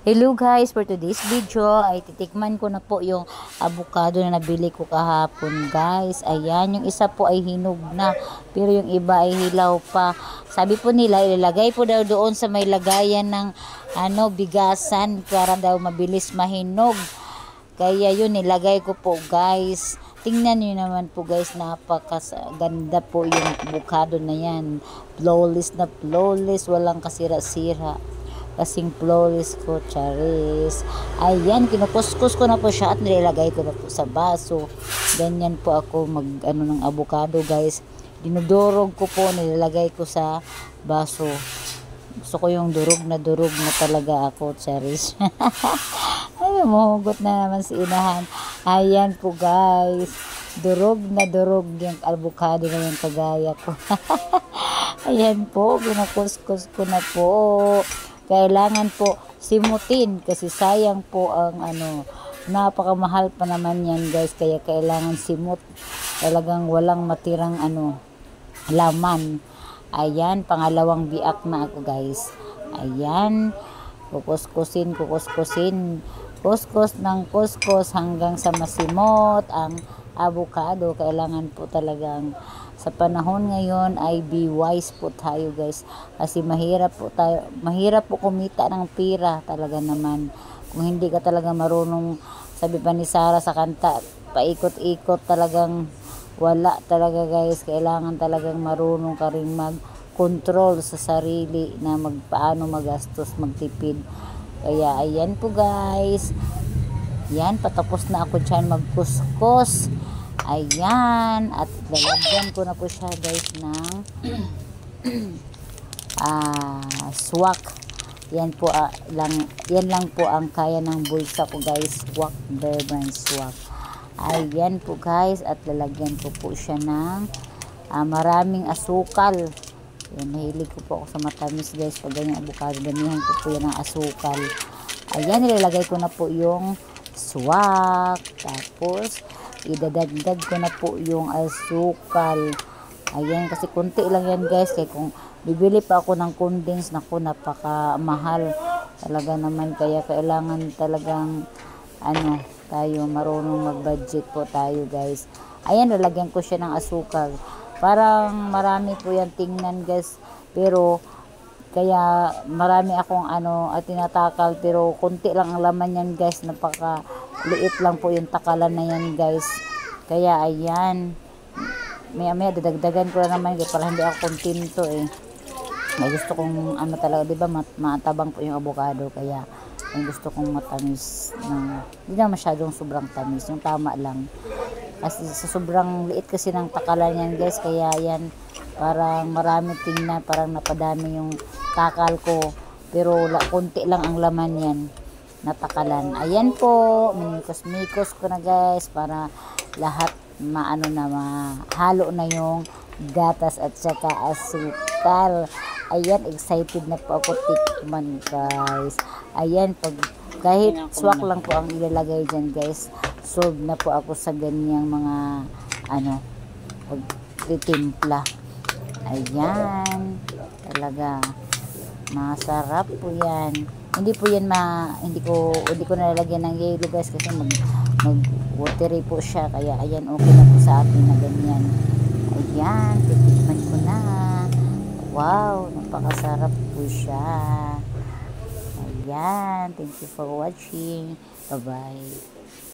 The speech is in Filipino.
Hello guys, for today's video ay titikman ko na po yung avocado na nabili ko kahapon guys. Ayan, yung isa po ay hinog na, pero yung iba ay hilaw pa. Sabi po nila ilalagay po daw doon sa may lagayan ng bigasan para daw mabilis mahinog. Kaya yun nilagay ko po guys. Tingnan niyo naman po guys, napakaganda po yung avocado na yan. Flawless na flawless, walang kasira-sira. Kasing flawless ko, charis. Ayan, kinukuskus ko na po siya at nilagay ko na po sa baso. Ganyan po ako ng avocado guys. Dinudurog ko po, nilalagay ko sa baso. Gusto ko yung durog na talaga ako, charis. Ay, mahugot na naman si inahan. Ayan po guys. Durog yung avocado na yung kagaya ko. Ayan po, kinukuskus ko na po. Kailangan po simutin kasi sayang po ang napakamahal pa naman yan guys, kaya kailangan simut, talagang walang matirang laman. Ayan, pangalawang biak na ako guys. Ayan, kukuskusin, kuskus ng kuskus hanggang sa masimot ang avocado. Kailangan po talagang sa panahon ngayon ay be wise po tayo guys, kasi mahirap po kumita ng pera talaga naman kung hindi ka talaga marunong. Sabi pa ni Sarah sa kanta, paikot-ikot, talagang wala talaga guys. Kailangan talagang marunong ka rin mag-control sa sarili na paano magastos, magtipid. Kaya ayan po guys, yan, patapos na ako dyan magkuskus. Ayan, at lalagyan ko na po siya guys ng swak. Yan po yan lang po ang kaya ng bulsa ko guys, swak, Bear Brand swak. Ayan po guys, at lalagyan ko po siya ng maraming asukal. Yan, nahilig ko po ako sa matamis guys. Pag ganyan avocado, damihan ko po yan ng asukal. Ayan, nilalagay ko na po yung swak, tapos idadagdag ko na po yung asukal. Ayan, kasi konti lang yan guys, kaya kung bibili pa ako ng condense, naku, napakamahal talaga naman. Kaya kailangan talagang tayo marunong mag-budget po tayo guys. Ayan, lalagyan ko siya ng asukal. Parang marami po yan tingnan guys, pero kaya marami akong at tinatakal, pero konti lang ang laman yan guys. Napaka liit lang po yung takalan na yan guys. Kaya ayan, maya dadagdagan ko na naman para hindi ako kontento may gusto kong talaga, diba, matabang po yung avocado. Kaya ang gusto kong matamis na hindi na masyadong sobrang tamis, yung tama lang. Kasi sa sobrang liit kasi ng takalan yan guys, kaya yan parang marami tingnan, parang napadami yung takal ko, pero konti lang ang laman yan natakalan. Ayan po, minikos ko na guys para lahat mahalo na yung gatas at saka asukal. Ayan, excited na po ako tikman guys. Ayan, kahit swak lang po ang ilalagay dyan guys, sold na po ako sa ganyang mga pagtitimpla. Ayan, talaga masarap po yan. Hindi po yan hindi ko nalalagyan ng yelo guys, kasi mag watery po siya. Kaya ayan, okay na po sa atin na ganyan. Ayan, titikman ko na. Wow, napakasarap po siya. Ayan, thank you for watching. Bye bye.